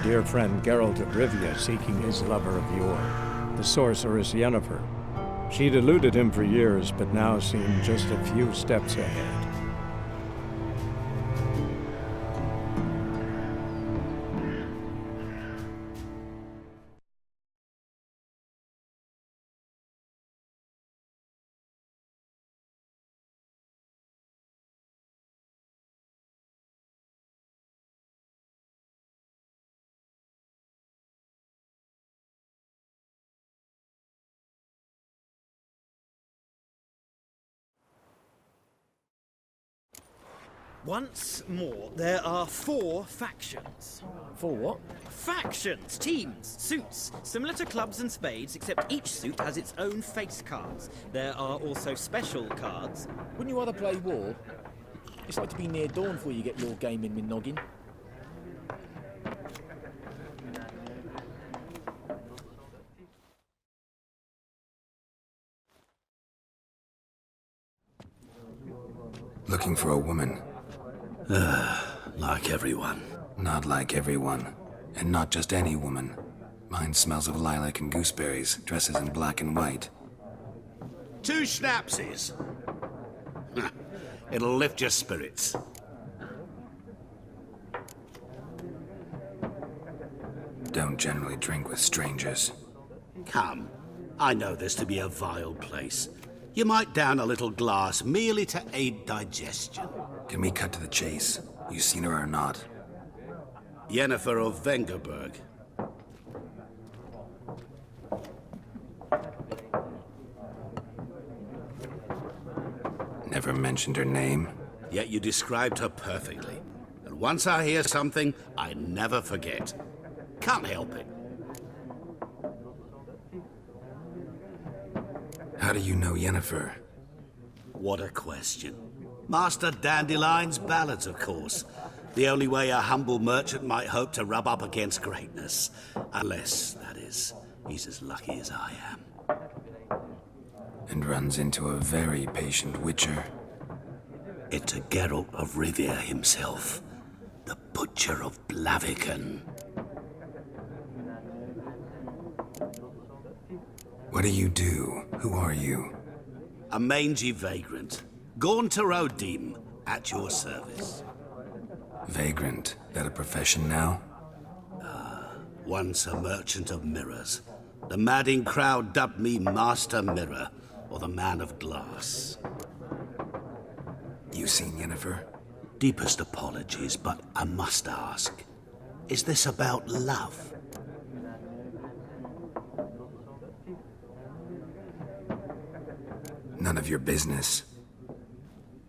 dear friend Geralt of Rivia seeking his lover of yore, the sorceress Yennefer. She'd eluded him for years, but now seemed just a few steps ahead. Once more, there are 4 factions. 4 what? Factions, teams, suits, similar to clubs and spades, except each suit has its own face cards. There are also special cards. Wouldn't you rather play war? It's like to be near dawn before you get your game in with noggin. Looking for a woman. Like everyone. Not like everyone. And not just any woman. Mine smells of lilac and gooseberries, dresses in black and white. 2 schnapsies. It'll lift your spirits. Don't generally drink with strangers. Come, I know this to be a vile place. You might down a little glass merely to aid digestion. Can we cut to the chase? You seen her or not? Yennefer of Vengerberg. Never mentioned her name. Yet you described her perfectly. And once I hear something, I never forget. Can't help it. How do you know Yennefer? What a question. Master Dandelion's ballads, of course. The only way a humble merchant might hope to rub up against greatness. Unless, that is, he's as lucky as I am. And runs into a very patient witcher. It's a Geralt of Rivia himself. The Butcher of Blaviken. What do you do? Who are you? A mangy vagrant. Gaunter Odim, at your service. Vagrant. That a profession now? Once a merchant of mirrors. The madding crowd dubbed me Master Mirror, or the Man of Glass. You seen Yennefer? Deepest apologies, but I must ask. Is this about love? None of your business.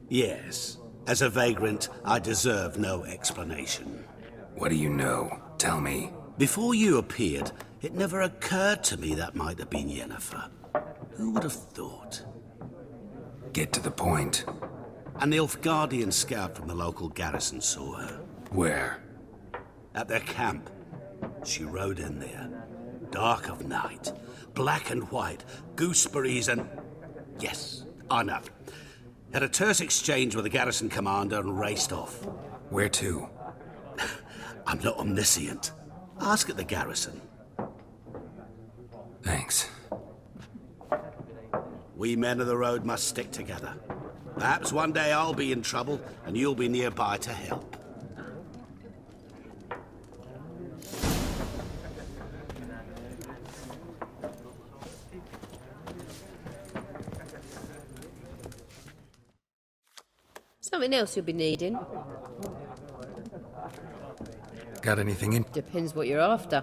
Yes. As a vagrant, I deserve no explanation. What do you know? Tell me. Before you appeared, it never occurred to me that might have been Yennefer. Who would have thought? Get to the point. An Nilfgaardian scout from the local garrison saw her. Where? At their camp. She rode in there. Dark of night. Black and white. Gooseberries and... Yes, I know. Had a terse exchange with the garrison commander and raced off. Where to? I'm not omniscient. Ask at the garrison. Thanks. We men of the road must stick together. Perhaps one day I'll be in trouble and you'll be nearby to help. Something else you'll be needing. Got anything in? Depends what you're after.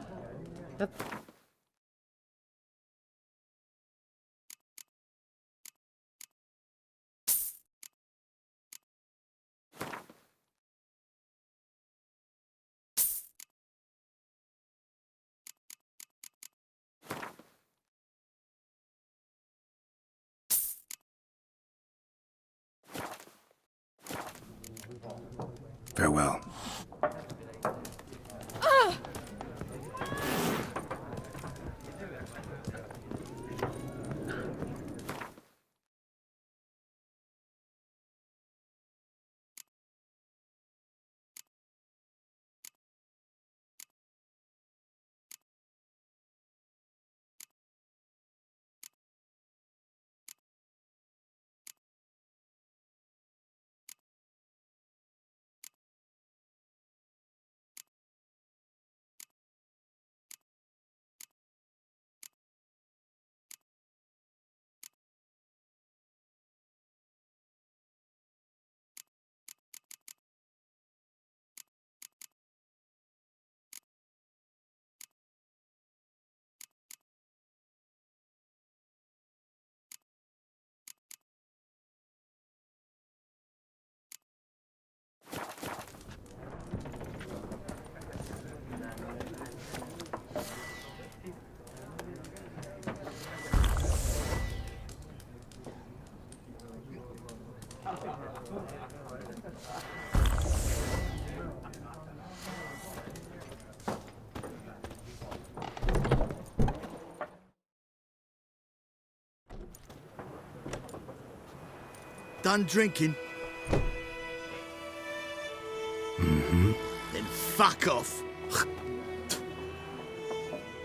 Farewell. done drinking? Mm-hmm. Then fuck off.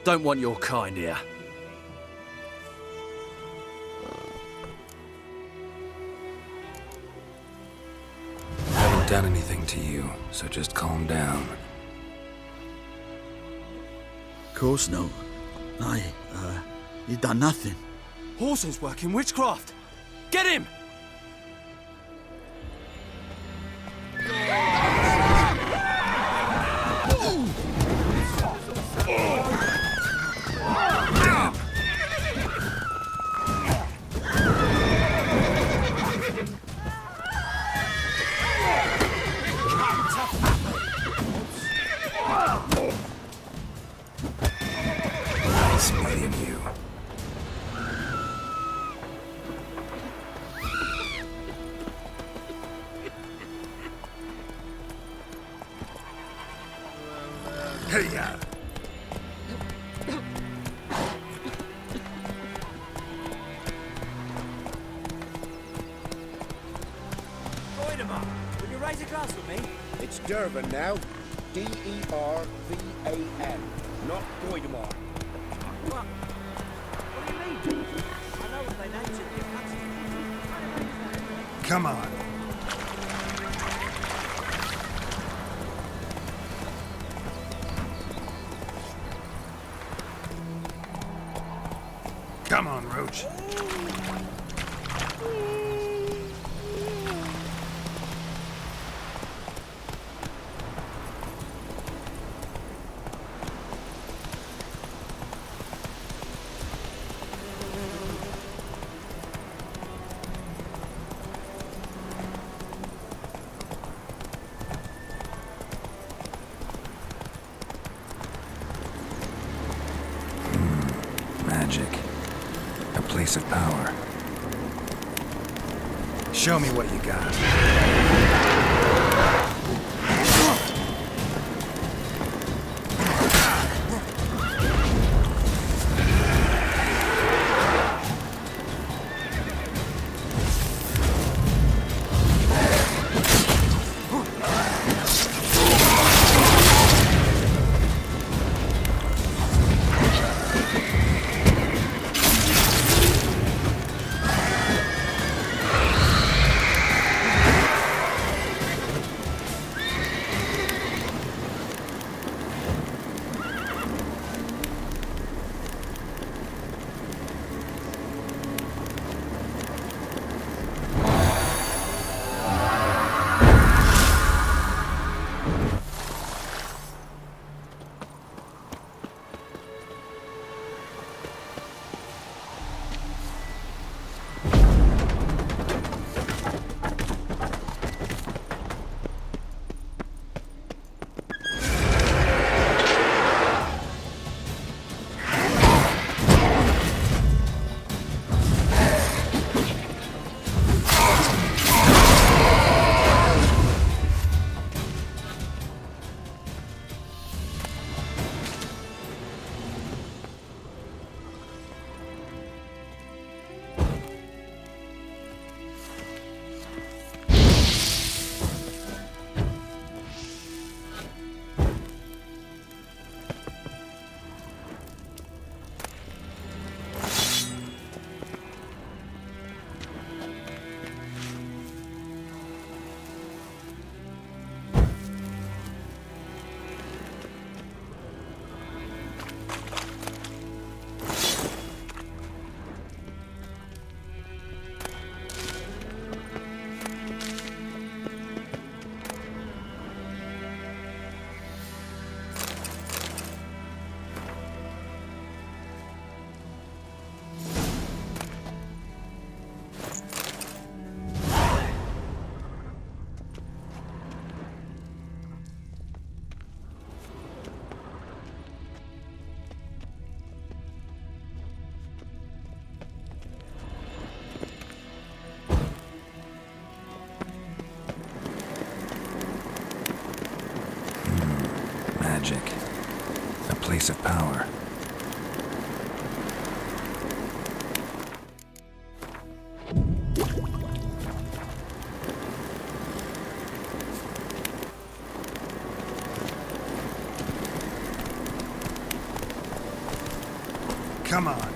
Don't want your kind here. Haven't done anything to you, so just calm down. Of course no. You done nothing. Horson's working witchcraft. Get him! Nice meeting you. Hey-ya! Will you raise a glass with me? It's Durban now. D-E-R-V-A-N. Not Goidemar. What? What do you mean? I know what they named it. Come on. Come on, Roach. Magic. A place of power. Show me what you got. Magic. A place of power. Come on.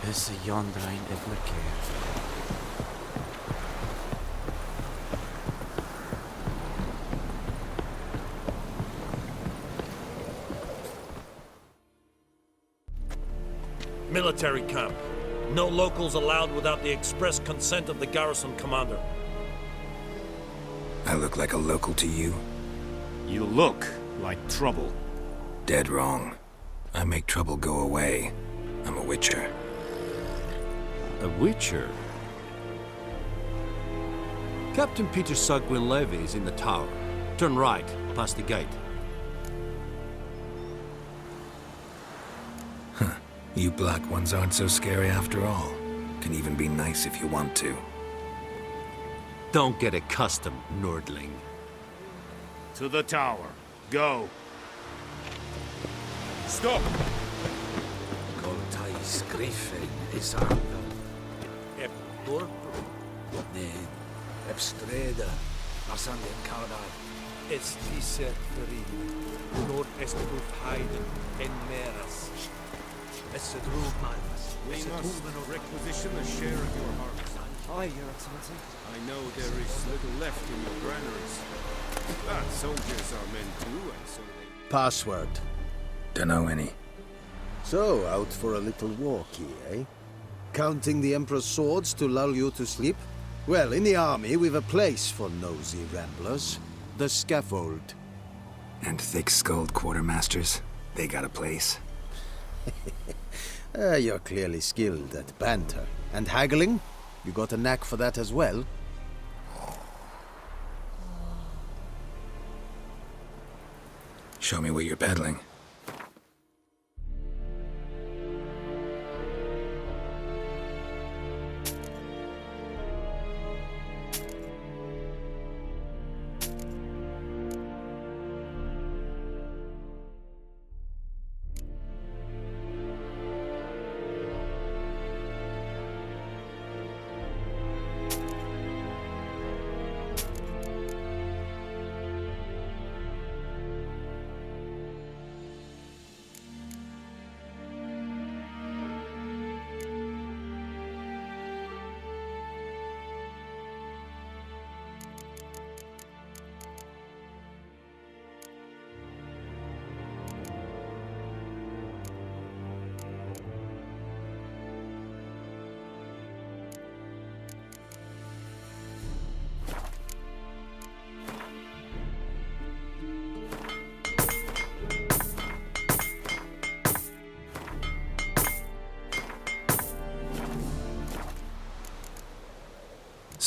Is yonder ein everkeer. Military camp. No locals allowed without the express consent of the garrison commander. I look like a local to you? You look like trouble. Dead wrong. I make trouble go away. I'm a witcher. A witcher? Captain Peter Sagwin Levy is in the tower. Turn right, past the gate. Huh. You black ones aren't so scary after all. Can even be nice if you want to. Don't get accustomed, Nordling. To the tower. Go. Stop! Goltai skrifen is anvel. Ep dorpel. Ne, ep streda. Masanden kaudai. Es diese Frieden. Nord est Heiden en Meras. Es drug malvas. We must requisition a share of your harvest. Aye, Your Excellency. I know there is little left in your granaries. But soldiers are men too, and so they... Password. Dunno any. So, out for a little walkie, eh? Counting the Emperor's swords to lull you to sleep? Well, in the army, we've a place for nosy ramblers. The scaffold. And thick-skulled quartermasters? They got a place. You're clearly skilled at banter. And haggling? You got a knack for that as well? Show me what you're peddling.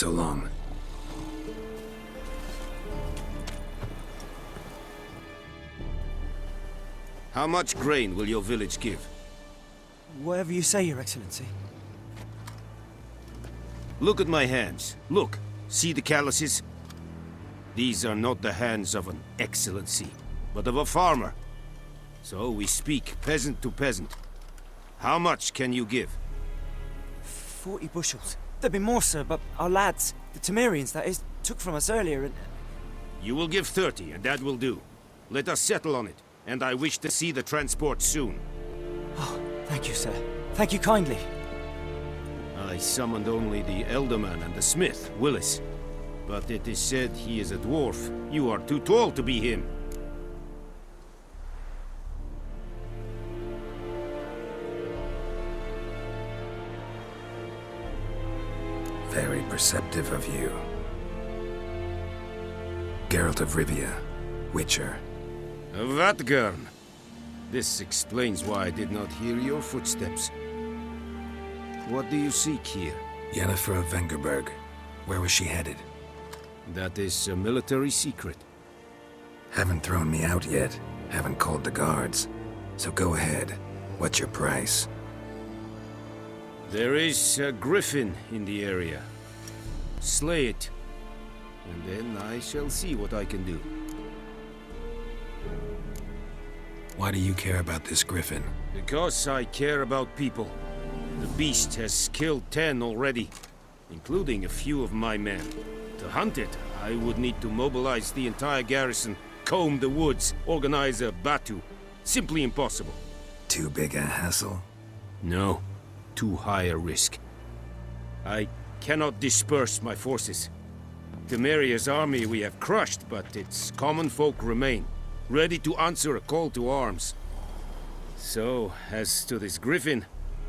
So long. How much grain will your village give? Whatever you say, Your Excellency. Look at my hands. Look. See the calluses? These are not the hands of an excellency, but of a farmer. So we speak peasant to peasant. How much can you give? 40 bushels. There'd be more, sir, but our lads, the Temerians, that is, took from us earlier and... You will give 30, and that will do. Let us settle on it, and I wish to see the transport soon. Oh, thank you, sir. Thank you kindly. I summoned only the Elderman and the smith, Willis. But it is said he is a dwarf. You are too tall to be him. Very perceptive of you. Geralt of Rivia, Witcher. Vatgern. This explains why I did not hear your footsteps. What do you seek here? Yennefer of Vengerberg. Where was she headed? That is a military secret. Haven't thrown me out yet. Haven't called the guards. So go ahead. What's your price? There is a griffin in the area. Slay it, and then I shall see what I can do. Why do you care about this griffin? Because I care about people. The beast has killed 10 already, including a few of my men. To hunt it, I would need to mobilize the entire garrison, comb the woods, organize a batu. Simply impossible. Too big a hassle? No. Too high a risk. I cannot disperse my forces. Temeria's army we have crushed, but its common folk remain, ready to answer a call to arms. So, as to this griffin,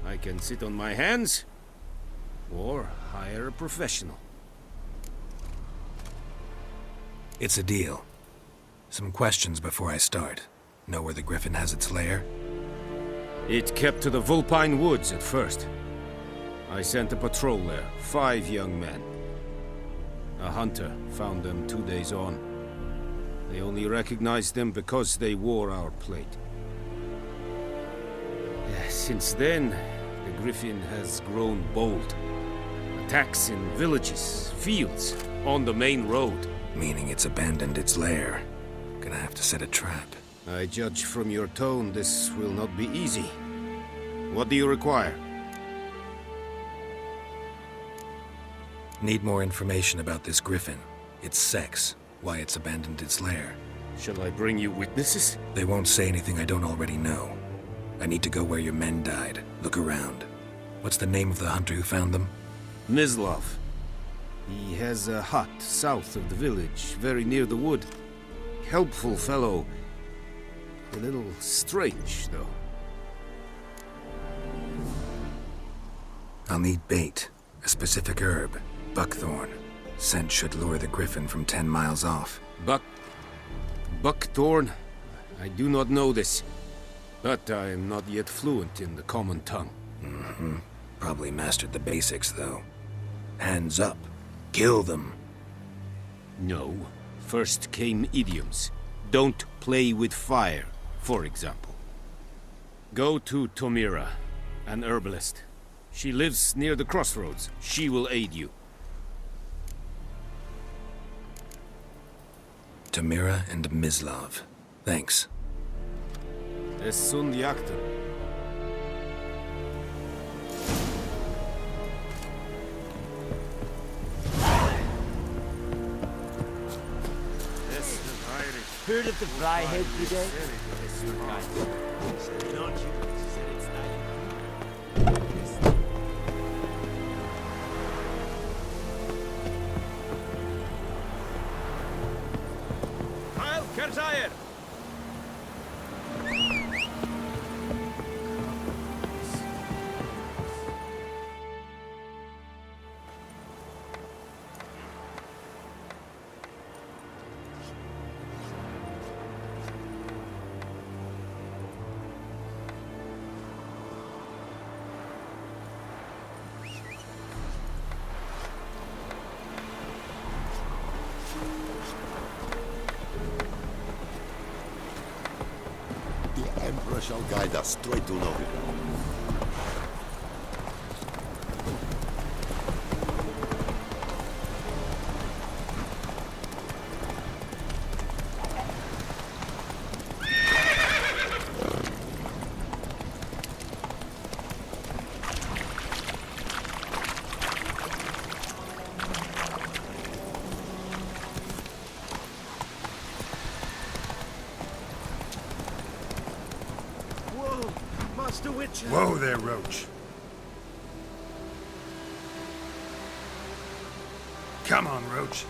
I can sit on my hands, or hire a professional. It's a deal. Some questions before I start. Know where the griffin has its lair? It kept to the Vulpine Woods at first. I sent a patrol there, 5 young men. A hunter found them 2 days on. They only recognized them because they wore our plate. Since then, the griffin has grown bold. Attacks in villages, fields, on the main road. Meaning it's abandoned its lair. Gonna have to set a trap. I judge from your tone this will not be easy. What do you require? Need more information about this griffin. Its sex, why it's abandoned its lair. Shall I bring you witnesses? They won't say anything I don't already know. I need to go where your men died. Look around. What's the name of the hunter who found them? Mislav. He has a hut south of the village, very near the wood. Helpful fellow. A little strange, though. I'll need bait. A specific herb. Buckthorn. Scent should lure the griffin from 10 miles off. Buckthorn? I do not know this. But I am not yet fluent in the common tongue. Mm-hmm. Probably mastered the basics, though. Hands up. Kill them. No. First came idioms. Don't play with fire, for example. Go to Tomira, an herbalist. She lives near the crossroads. She will aid you. Tomira and Mislav. Thanks. Es sunt jacten. Heard of the Fryhead Brigade? Heil Kerzayer! Emperor shall guide us straight to Novi. Whoa there, Roach. Come on, Roach.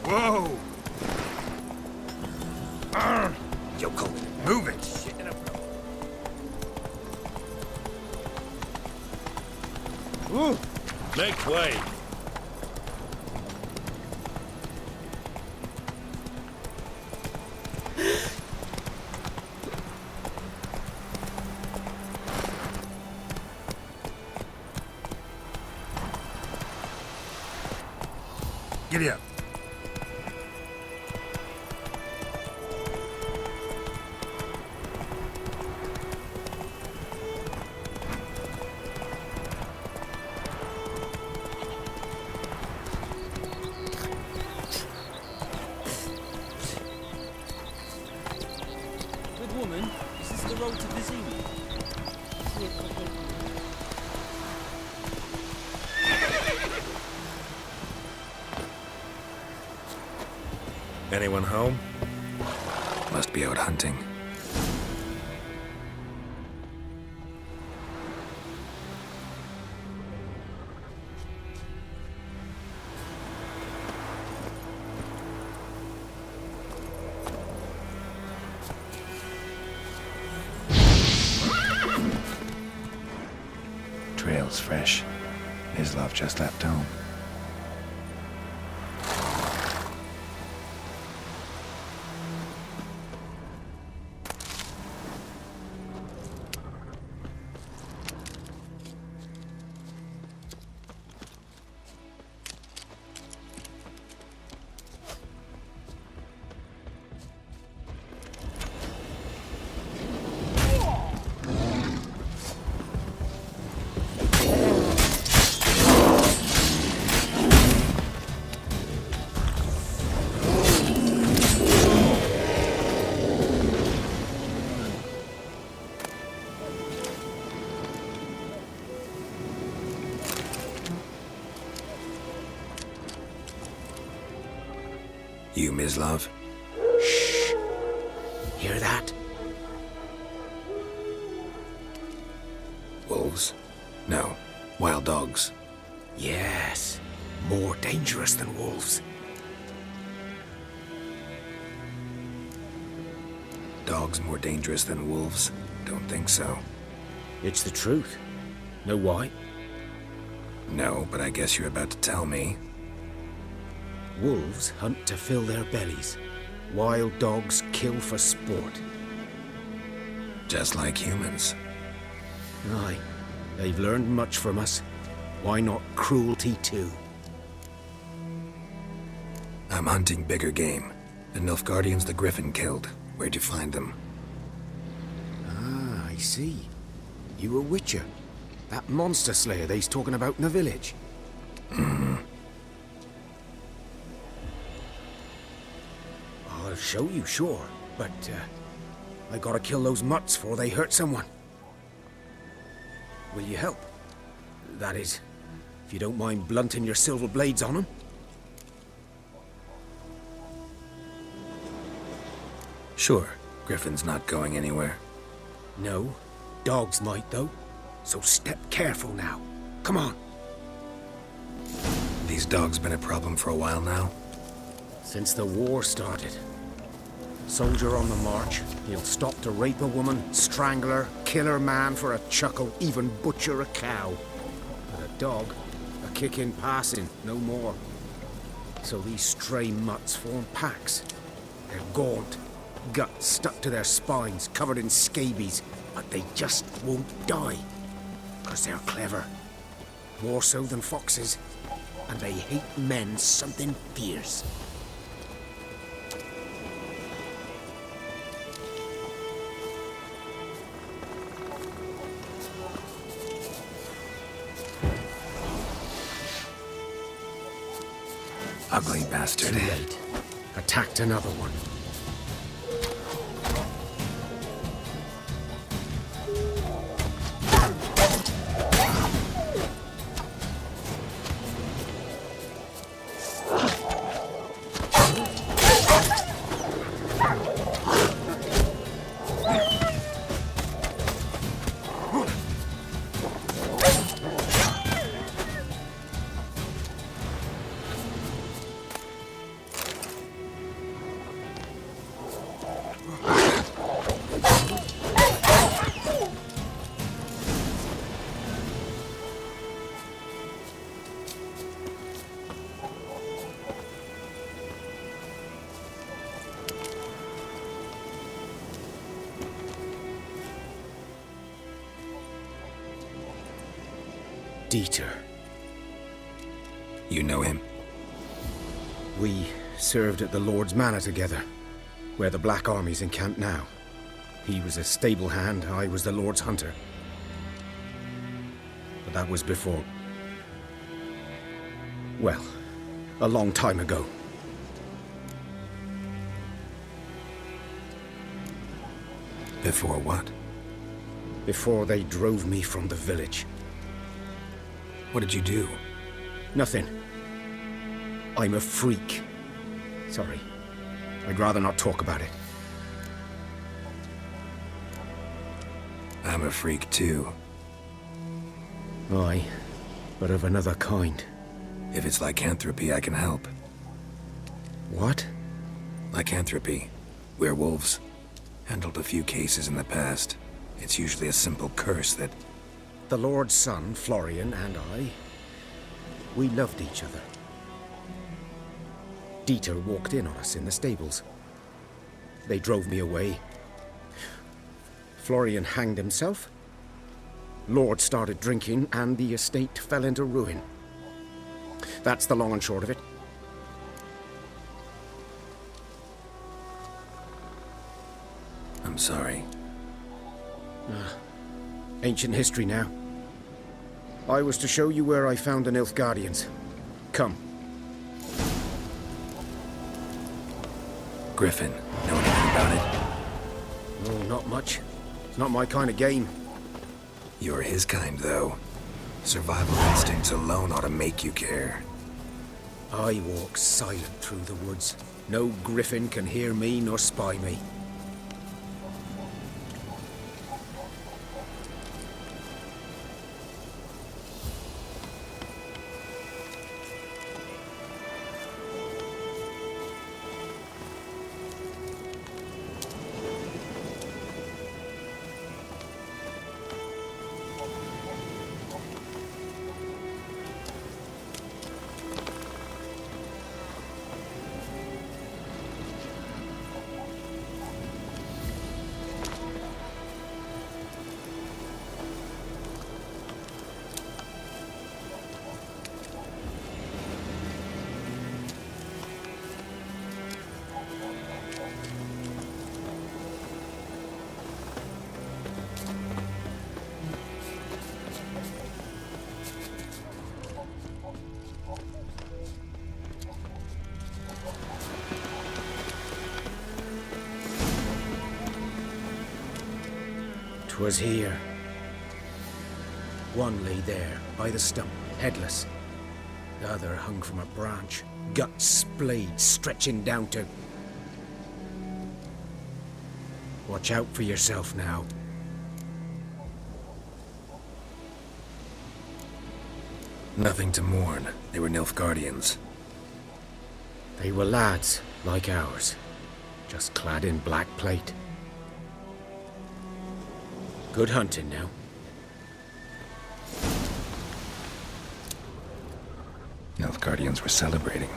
Whoa! Yoko, move it! Ooh. Make way! Giddy up. Good woman, is this the road to Vizima? Anyone home? Must be out hunting. Trail's fresh. Islov just left home. You, Mislav? Shh! Hear that? Wolves? No. Wild dogs. Yes. More dangerous than wolves. Dogs more dangerous than wolves? Don't think so. It's the truth. Know why? No, but I guess you're about to tell me. Wolves hunt to fill their bellies. Wild dogs kill for sport. Just like humans. Aye. They've learned much from us. Why not cruelty too? I'm hunting bigger game. The Nilfgaardians the Griffin killed. Where'd you find them? Ah, I see. You a witcher. That monster slayer they's talking about in the village. Mm-hmm. I'll show you, sure. But, I gotta kill those mutts before they hurt someone. Will you help? That is, if you don't mind blunting your silver blades on them. Sure. Griffin's not going anywhere. No. Dogs might, though. So step careful now. Come on. These dogs been a problem for a while now? Since the war started. Soldier on the march, he'll stop to rape a woman, strangle her, kill her man for a chuckle, even butcher a cow. But a dog, a kick in passing, no more. So these stray mutts form packs. They're gaunt, guts stuck to their spines, covered in scabies, but they just won't die. 'Cause they're clever. more so than foxes, and they hate men something fierce. Ugly bastard. Too late. Attacked another one. Dieter. You know him? We served at the Lord's Manor together, where the Black Army's encamped now. He was a stable hand, I was the Lord's hunter. But that was before... well, a long time ago. Before what? Before they drove me from the village. What did you do? Nothing. I'm a freak. Sorry. I'd rather not talk about it. I'm a freak too. Aye, but of another kind. If it's lycanthropy, I can help. What? Lycanthropy. Werewolves. Handled a few cases in the past. It's usually a simple curse that... The Lord's son, Florian, and I, we loved each other. Dieter walked in on us in the stables. They drove me away. Florian hanged himself. Lord started drinking, and the estate fell into ruin. That's the long and short of it. I'm sorry. Ancient history now. I was to show you where I found the Nilfgaardians. Come. Griffin, know anything about it? No, not much. It's not my kind of game. You're his kind, though. Survival instincts alone ought to make you care. I walk silent through the woods. No griffin can hear me nor spy me. Was here. One lay there, by the stump, headless. The other hung from a branch, guts splayed, stretching down to... Watch out for yourself now. Nothing to mourn. They were Nilfgaardians. They were lads, like ours, just clad in black plate. Good hunting now. Nilfgaardians were celebrating.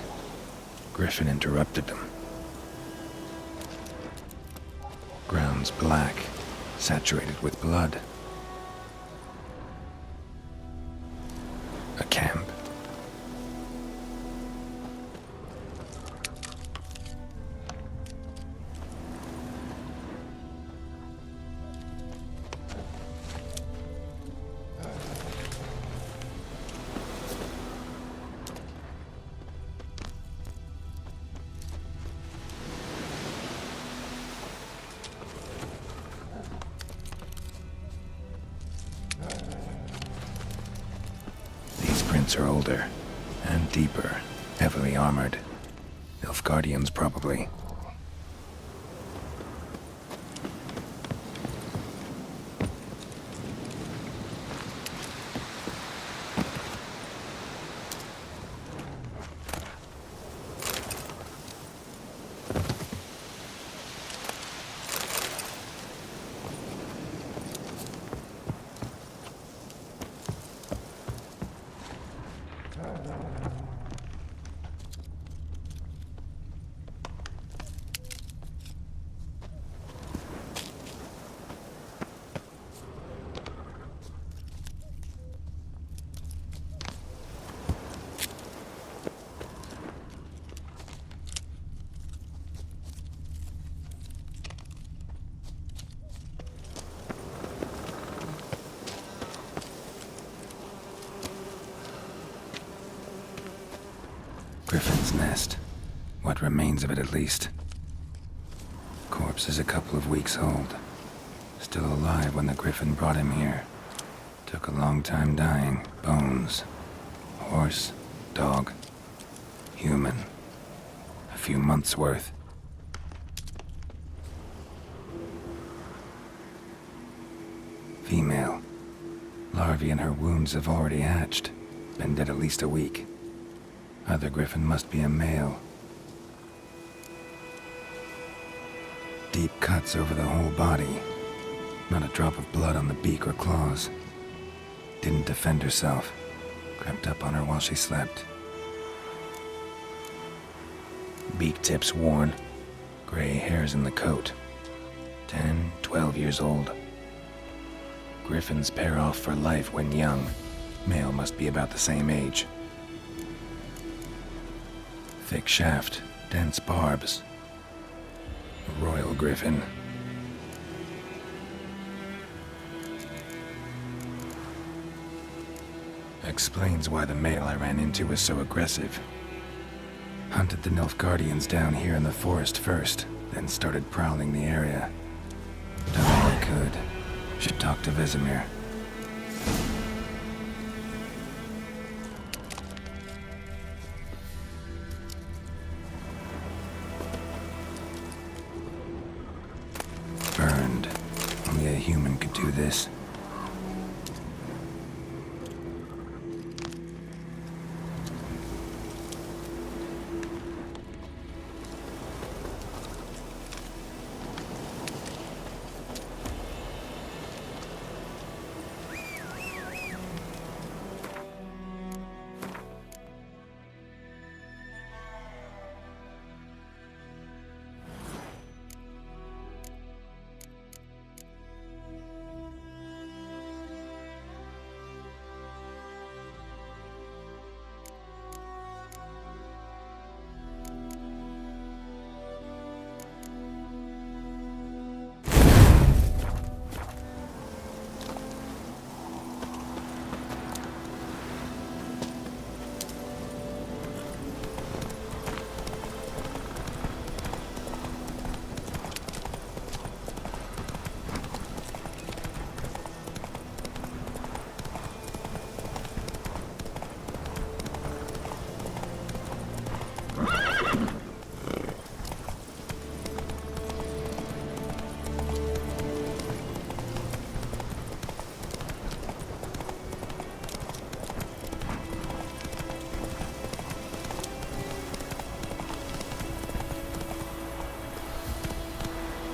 Griffin interrupted them. Ground's black, saturated with blood. Footprints are older and deeper, heavily armored. Nilfgaardians, probably. Griffin's nest. What remains of it, at least. Corpse is a couple of weeks old. Still alive when the Griffin brought him here. Took a long time dying. Bones. Horse. Dog. Human. A few months' worth. Female. Larvae in her wounds have already hatched. Been dead at least a week. Other Griffin must be a male. Deep cuts over the whole body. Not a drop of blood on the beak or claws. Didn't defend herself. Crept up on her while she slept. Beak tips worn. Gray hairs in the coat. 10, 12 years old. Griffins pair off for life when young. Male must be about the same age. Thick shaft, dense barbs. A royal griffin. Explains why the male I ran into was so aggressive. Hunted the Nilfgaardians down here in the forest first, then started prowling the area. Done all I could. Should talk to Vesemir. Burned. Only a human could do this.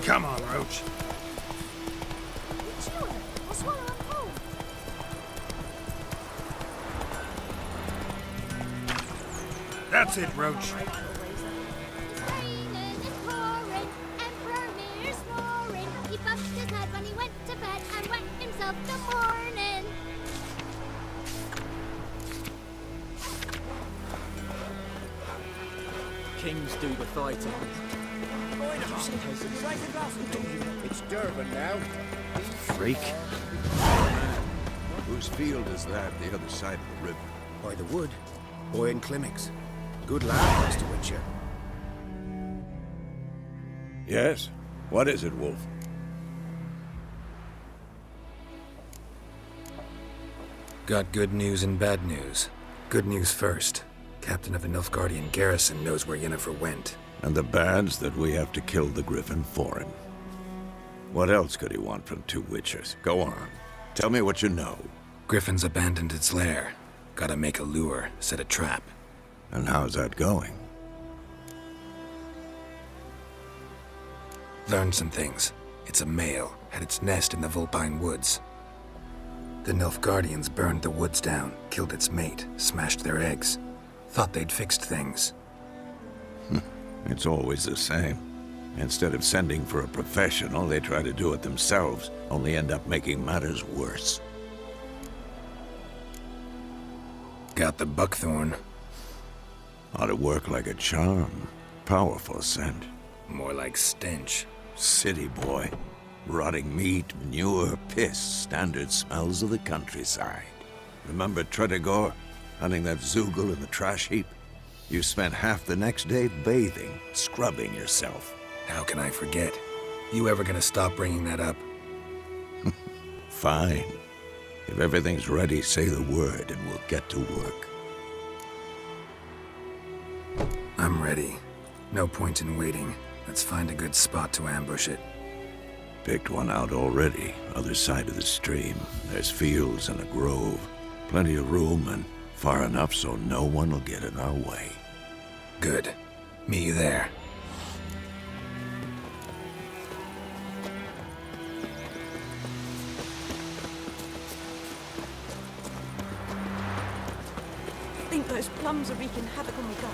Come on, Roach. I'll swallow them whole. That's it, Roach. He bumped his head when he went to bed and wet himself the morning. Kings do the fighting. It's Durban now. Freak. Whose field is that the other side of the river? By the wood. Boy in Climmix. Good lad, Master Witcher. Yes? What is it, Wolf? Got good news and bad news. Good news first. Captain of the Nilfgaardian garrison knows where Yennefer went. And the bad's that we have to kill the Griffin for him. What else could he want from two witchers? Go on. Tell me what you know. Griffin's abandoned its lair. Gotta make a lure, set a trap. And how's that going? Learned some things. It's a male, had its nest in the Vulpine Woods. The Nilfgaardians burned the woods down, killed its mate, smashed their eggs. Thought they'd fixed things. It's always the same. Instead of sending for a professional, they try to do it themselves, only end up making matters worse. Got the buckthorn. Ought to work like a charm. Powerful scent. More like stench. City boy. Rotting meat, manure, piss, standard smells of the countryside. Remember Tretogor? Hunting that Zoogle in the trash heap? You spent half the next day bathing, scrubbing yourself. How can I forget? You ever gonna stop bringing that up? Fine. If everything's ready, say the word and we'll get to work. I'm ready. No point in waiting. Let's find a good spot to ambush it. Picked one out already, other side of the stream. There's fields and a grove. Plenty of room and far enough so no one will get in our way. Good. Meet you there. I think those plums are wreaking havoc on the gut.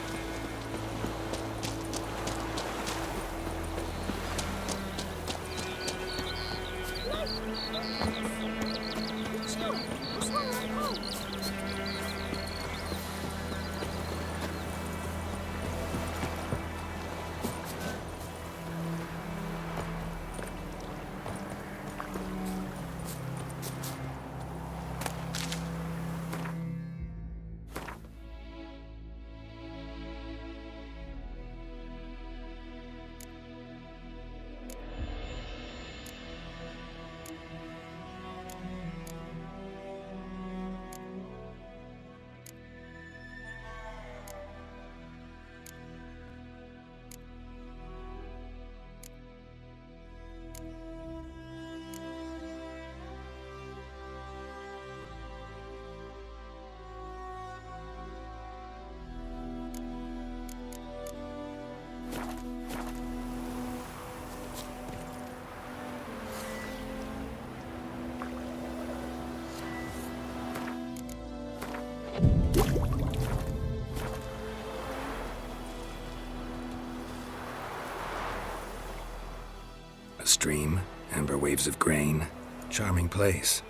A stream, amber waves of grain. Charming place.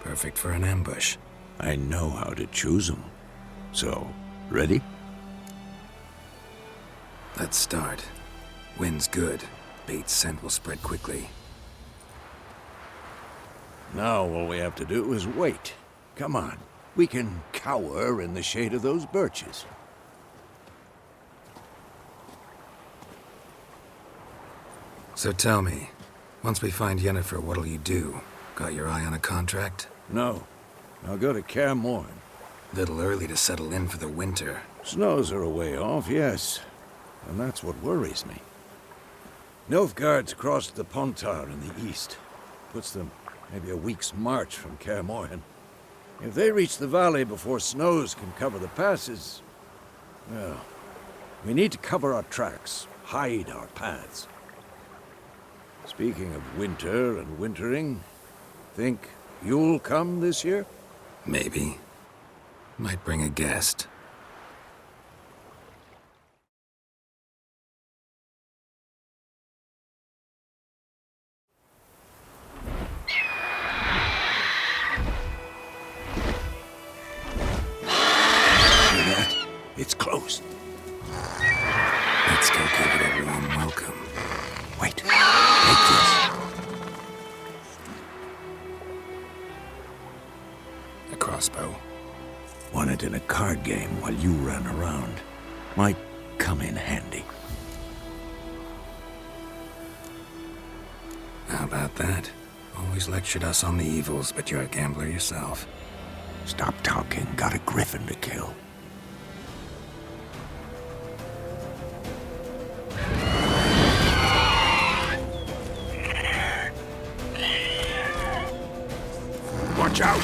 Perfect for an ambush. I know how to choose them. So, ready? Let's start. Wind's good. Bait's scent will spread quickly. Now all we have to do is wait. Come on. We can cower in the shade of those birches. So tell me, once we find Yennefer, what'll you do? Got your eye on a contract? No. I'll go to Kaer Morhen. Little early to settle in for the winter. Snows are a way off, yes. And that's what worries me. Nilfgaard's crossed the Pontar in the east. Puts them maybe a week's march from Kaer Morhen. If they reach the valley before snows can cover the passes, well, we need to cover our tracks, hide our paths. Speaking of winter and wintering, think you'll come this year? Maybe. Might bring a guest. It's close. Let's go give it a warm welcome. Wait. Take this. A crossbow. Won it in a card game while you ran around. Might come in handy. How about that? Always lectured us on the evils, but you're a gambler yourself. Stop talking. Got a griffin to kill. Watch out!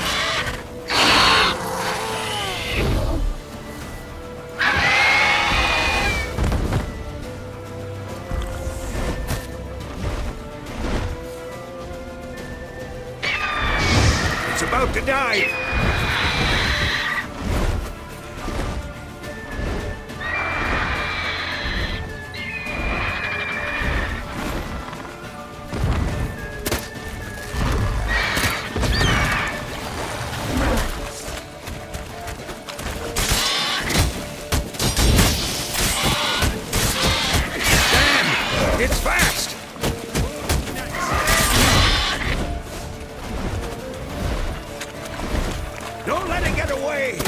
It's about to die! It's fast! Don't let it get away!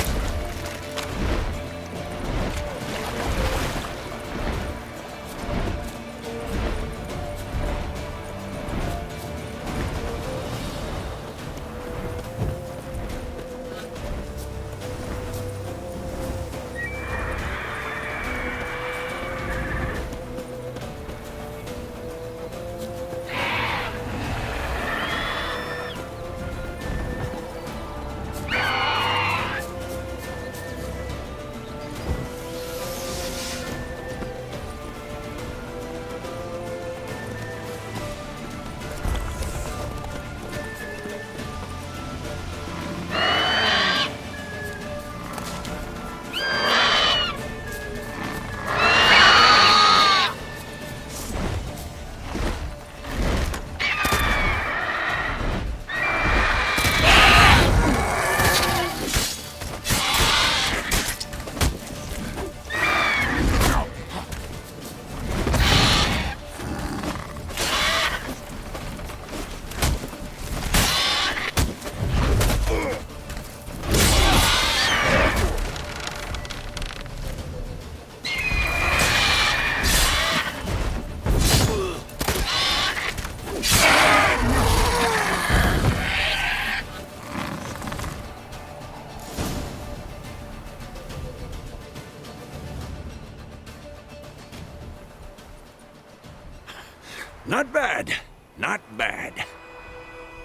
Not bad. Not bad.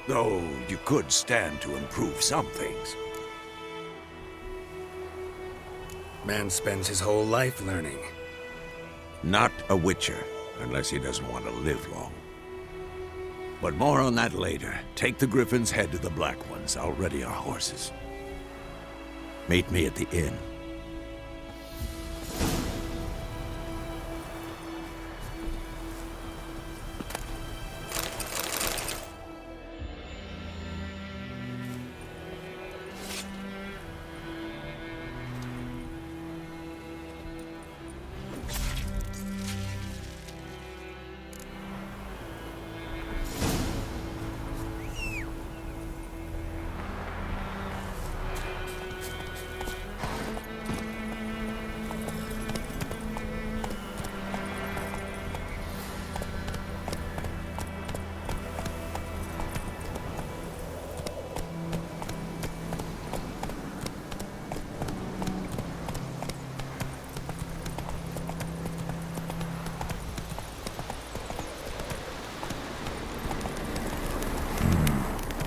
Though you could stand to improve some things. Man spends his whole life learning. Not a witcher, unless he doesn't want to live long. But more on that later. Take the griffin's head to the Black Ones. I'll ready our horses. Meet me at the inn.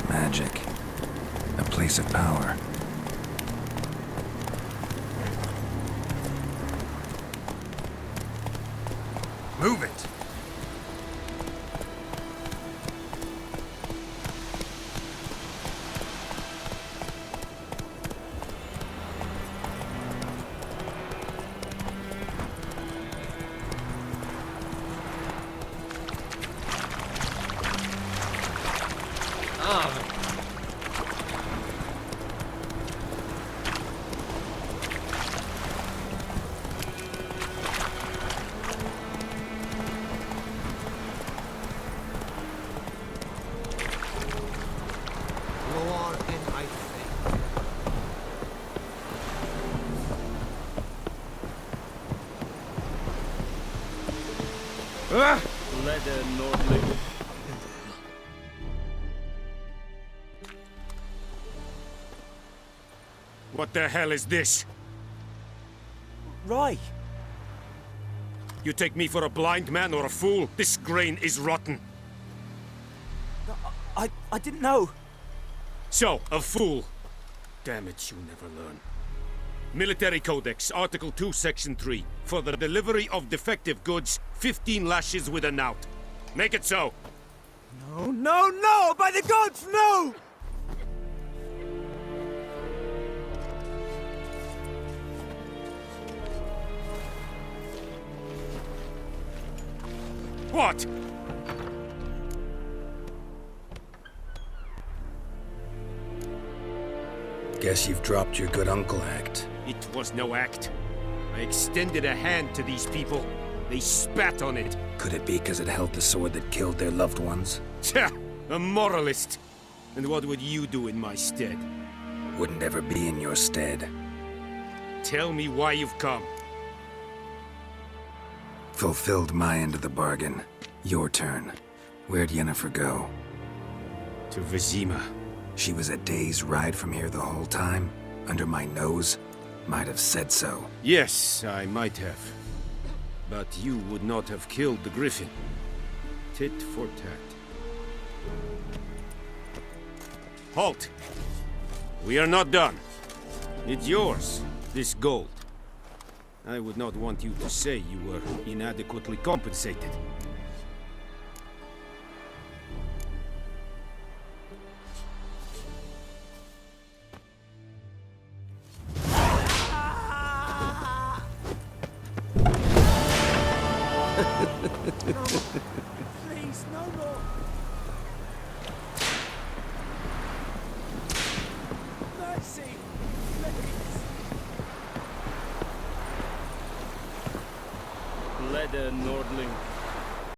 Magic. A place of power. Move it! Leather Nordling. What the hell is this? Rye! You take me for a blind man or a fool? This grain is rotten. I didn't know. So, a fool. Damn it, you never learn. Military Codex, Article 2, Section 3. For the delivery of defective goods, 15 lashes with a knout. Make it so. No, no, no! By the gods, no! What? Guess you've dropped your good uncle act. It was no act. I extended a hand to these people. They spat on it. Could it be because it held the sword that killed their loved ones? Tja, a moralist. And what would you do in my stead? Wouldn't ever be in your stead. Tell me why you've come. Fulfilled my end of the bargain. Your turn. Where'd Yennefer go? To Vizima. She was a day's ride from here the whole time? Under my nose? Might have said so. Yes, I might have. But you would not have killed the griffin. Tit for tat. Halt! We are not done. It's yours, this gold. I would not want you to say you were inadequately compensated. Please, no more! Mercy! Please! Lede Nordling.